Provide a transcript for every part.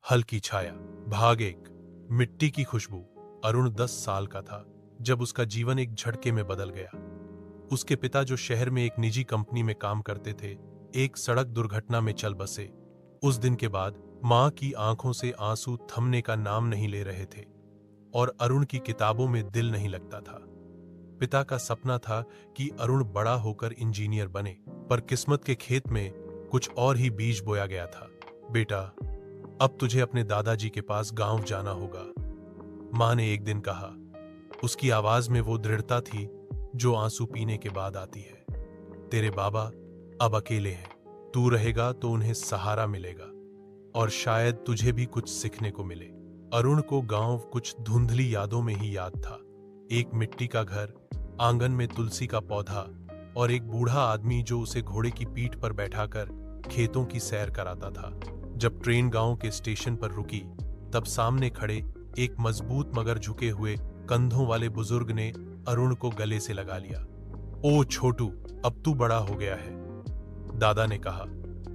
हल्की छाया। भाग 1। मिट्टी की खुशबू। अरुण 10 साल का था जब उसका जीवन एक झटके में बदल गया। उसके पिता, जो शहर में एक निजी कंपनी में काम करते थे, एक सड़क दुर्घटना में चल बसे। उस दिन के बाद मां की आंखों से आंसू थमने का नाम नहीं ले रहे थे और अरुण की किताबों में दिल नहीं लगता था। पिता का सपना था कि अरुण बड़ा होकर इंजीनियर बने, पर किस्मत के खेत में कुछ और ही बीज बोया गया था। बेटा, अब तुझे अपने दादाजी के पास गांव जाना होगा, मां ने एक दिन कहा। उसकी आवाज में वो दृढ़ता थी जो आंसू पीने के बाद आती है। तेरे बाबा अब अकेले हैं, तू रहेगा तो उन्हें सहारा मिलेगा और शायद तुझे भी कुछ सीखने को मिले। अरुण को गांव कुछ धुंधली यादों में ही याद था। एक मिट्टी का घर, आंगन में तुलसी का पौधा और एक बूढ़ा आदमी जो उसे घोड़े की पीठ पर बैठाकर खेतों की सैर कराता था। जब ट्रेन गांव के स्टेशन पर रुकी, तब सामने खड़े एक मजबूत मगर झुके हुए कंधों वाले बुजुर्ग ने अरुण को गले से लगा लिया। ओ छोटू, अब तू बड़ा हो गया है, दादा ने कहा।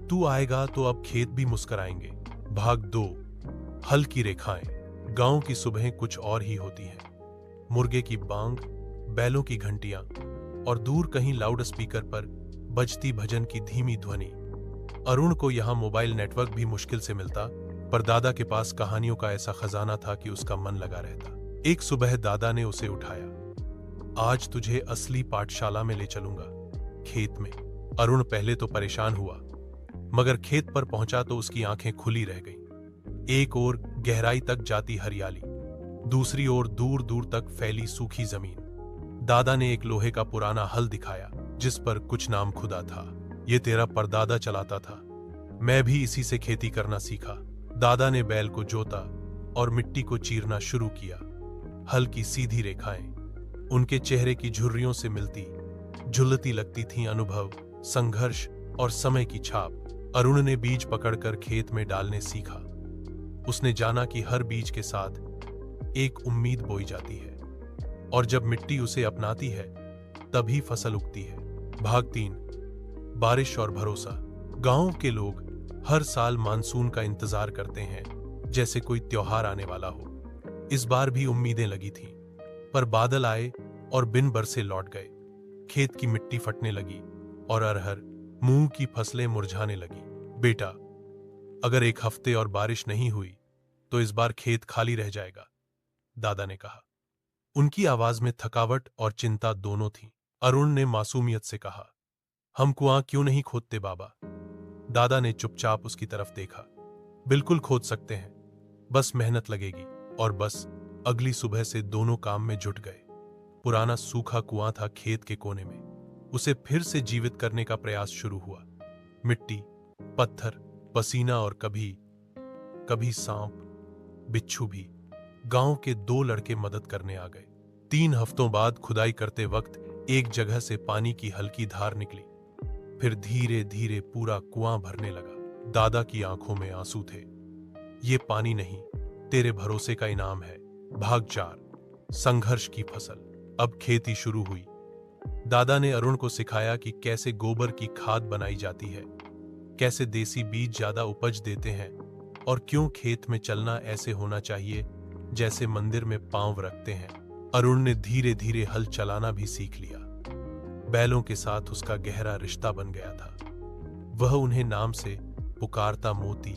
तू आएगा तो अब खेत भी मुस्कुराएंगे। भाग 2। हल्की रेखाएं। गांव की सुबहें कुछ और ही होती हैं। मुर्गे की बांग, बैलों की घंटियां और दूर कहीं लाउड स्पीकर पर बजती भजन की धीमी ध्वनि। अरुण को यहां मोबाइल नेटवर्क भी मुश्किल से मिलता, पर दादा के पास कहानियों का ऐसा खजाना था कि उसका मन लगा रहता। एक सुबह दादा ने उसे उठाया। आज तुझे असली पाठशाला में ले चलूंगा, खेत में। अरुण पहले तो परेशान हुआ, मगर खेत पर पहुंचा तो उसकी आंखें खुली रह गईं। एक ओर गहराई तक जाती हरियाली, दूसरी ओर दूर दूर तक फैली सूखी जमीन। दादा ने एक लोहे का पुराना हल दिखाया जिस पर कुछ नाम खुदा था। ये तेरा परदादा चलाता था, मैं भी इसी से खेती करना सीखा। दादा ने बैल को जोता और मिट्टी को चीरना शुरू किया। हल्की सीधी रेखाएं उनके चेहरे की झुर्रियों से मिलती झुलती लगती थीं। अनुभव, संघर्ष और समय की छाप। अरुण ने बीज पकड़कर खेत में डालने सीखा। उसने जाना कि हर बीज के साथ एक उम्मीद बोई जाती है और जब मिट्टी उसे अपनाती है तभी फसल उगती है। भाग 3। बारिश और भरोसा। गांव के लोग हर साल मानसून का इंतजार करते हैं जैसे कोई त्योहार आने वाला हो। इस बार भी उम्मीदें लगी थीं, पर बादल आए और बिन बरसे लौट गए। खेत की मिट्टी फटने लगी और अरहर, मूंग की फसलें मुरझाने लगी। बेटा, अगर एक हफ्ते और बारिश नहीं हुई तो इस बार खेत खाली रह जाएगा, दादा ने कहा। उनकी आवाज में थकावट और चिंता दोनों थी। अरुण ने मासूमियत से कहा, हम कुआं क्यों नहीं खोदते बाबा? दादा ने चुपचाप उसकी तरफ देखा। बिल्कुल खोद सकते हैं, बस मेहनत लगेगी। और बस अगली सुबह से दोनों काम में जुट गए। पुराना सूखा कुआं था खेत के कोने में, उसे फिर से जीवित करने का प्रयास शुरू हुआ। मिट्टी, पत्थर, पसीना और कभी कभी सांप, बिच्छू भी। गांव के 2 लड़के मदद करने आ गए। 3 हफ्तों बाद खुदाई करते वक्त एक जगह से पानी की हल्की धार निकली। फिर धीरे धीरे पूरा कुआं भरने लगा। दादा की आंखों में आंसू थे। ये पानी नहीं, तेरे भरोसे का इनाम है। भाग 4। संघर्ष की फसल। अब खेती शुरू हुई। दादा ने अरुण को सिखाया कि कैसे गोबर की खाद बनाई जाती है, कैसे देसी बीज ज्यादा उपज देते हैं और क्यों खेत में चलना ऐसे होना चाहिए जैसे मंदिर में पांव रखते हैं। अरुण ने धीरे धीरे हल चलाना भी सीख लिया। बैलों के साथ उसका गहरा रिश्ता बन गया था। वह उन्हें नाम से पुकारता, मोती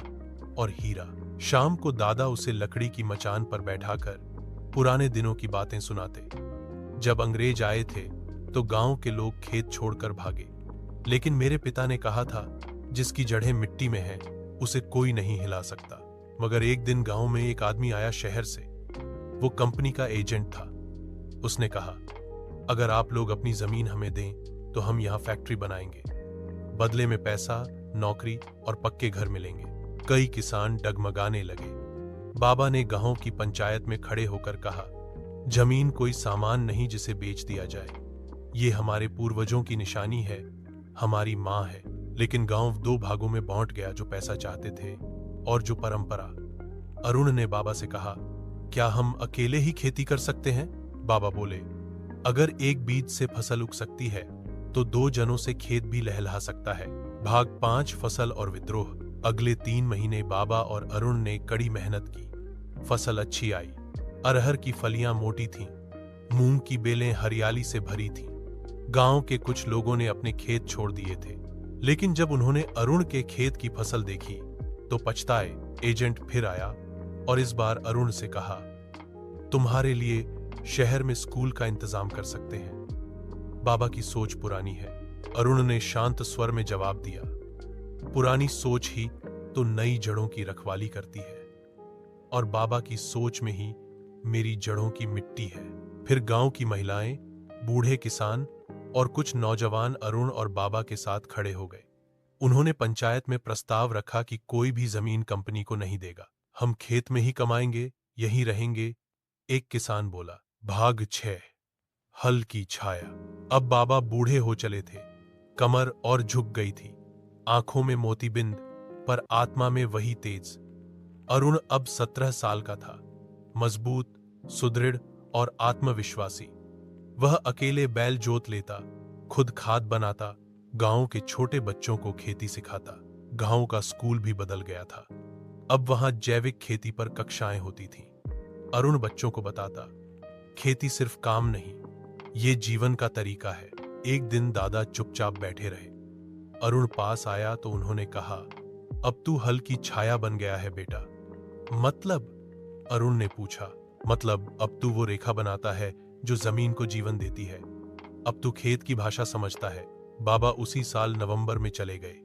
और हीरा। शाम को दादा उसे लकड़ी की मचान पर बैठाकर पुराने दिनों की बातें सुनाते। जब अंग्रेज आए थे तो गांव के लोग खेत छोड़कर भागे, लेकिन मेरे पिता ने कहा था, जिसकी जड़ें मिट्टी में हैं, उसे कोई नहीं हिला सकता। मगर एक दिन गांव में एक आदमी आया शहर से। वो कंपनी का एजेंट था। उसने कहा, अगर आप लोग अपनी जमीन हमें दें तो हम यहां फैक्ट्री बनाएंगे। बदले में पैसा, नौकरी और पक्के घर मिलेंगे। कई किसान डगमगाने लगे। बाबा ने गांव की पंचायत में खड़े होकर कहा, जमीन कोई सामान नहीं जिसे बेच दिया जाए। ये हमारे पूर्वजों की निशानी है, हमारी मां है। लेकिन गांव 2 भागों में बांट गया, जो पैसा चाहते थे और जो परंपरा। अरुण ने बाबा से कहा, क्या हम अकेले ही खेती कर सकते हैं? बाबा बोले, अगर एक बीज से फसल उग सकती है तो 2 जनों से खेत भी लहलहा सकता है। भाग 5। फसल और विद्रोह। अगले 3 महीने बाबा और अरुण ने कड़ी मेहनत की। फसल अच्छी आई। अरहर की फलियां मोटी थीं, मूंग की बेलें हरियाली से भरी थीं। गांव के कुछ लोगों ने अपने खेत छोड़ दिए थे, लेकिन जब उन्होंने अरुण के खेत की फसल देखी तो पछताए। एजेंट फिर आया और इस बार अरुण से कहा, तुम्हारे लिए शहर में स्कूल का इंतजाम कर सकते हैं। बाबा की सोच पुरानी है। अरुण ने शांत स्वर में जवाब दिया, पुरानी सोच ही तो नई जड़ों की रखवाली करती है, और बाबा की सोच में ही मेरी जड़ों की मिट्टी है। फिर गांव की महिलाएं, बूढ़े किसान और कुछ नौजवान अरुण और बाबा के साथ खड़े हो गए। उन्होंने पंचायत में प्रस्ताव रखा कि कोई भी जमीन कंपनी को नहीं देगा, हम खेत में ही कमाएंगे, यहीं रहेंगे। एक किसान बोला। भाग 6, हल की छाया। अब बाबा बूढ़े हो चले थे, कमर और झुक गई थी, आंखों में मोतीबिंद, पर आत्मा में वही तेज। अरुण अब 17 साल का था, मजबूत, सुदृढ़ और आत्मविश्वासी। वह अकेले बैल जोत लेता, खुद खाद बनाता, गांव के छोटे बच्चों को खेती सिखाता। गांव का स्कूल भी बदल गया था, अब वहां जैविक खेती पर कक्षाएं होती थीं। अरुण बच्चों को बताता, खेती सिर्फ काम नहीं, ये जीवन का तरीका है। एक दिन दादा चुपचाप बैठे रहे। अरुण पास आया तो उन्होंने कहा, अब तू हल की छाया बन गया है बेटा। मतलब? अरुण ने पूछा। मतलब अब तू वो रेखा बनाता है जो जमीन को जीवन देती है। अब तू खेत की भाषा समझता है। बाबा उसी साल नवंबर में चले गए,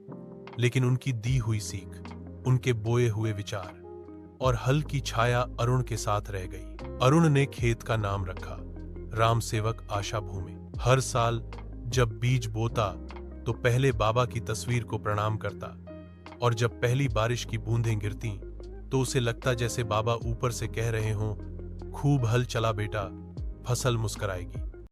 लेकिन उनकी दी हुई सीख, उनके बोए हुए विचार और हल की छाया अरुण के साथ रह गई। अरुण ने खेत का नाम रखा, राम सेवक आशा भूमि। हर साल जब बीज बोता तो पहले बाबा की तस्वीर को प्रणाम करता, और जब पहली बारिश की बूंदें गिरती तो उसे लगता जैसे बाबा ऊपर से कह रहे हों, खूब हल चला बेटा, फसल मुस्कुराएगी।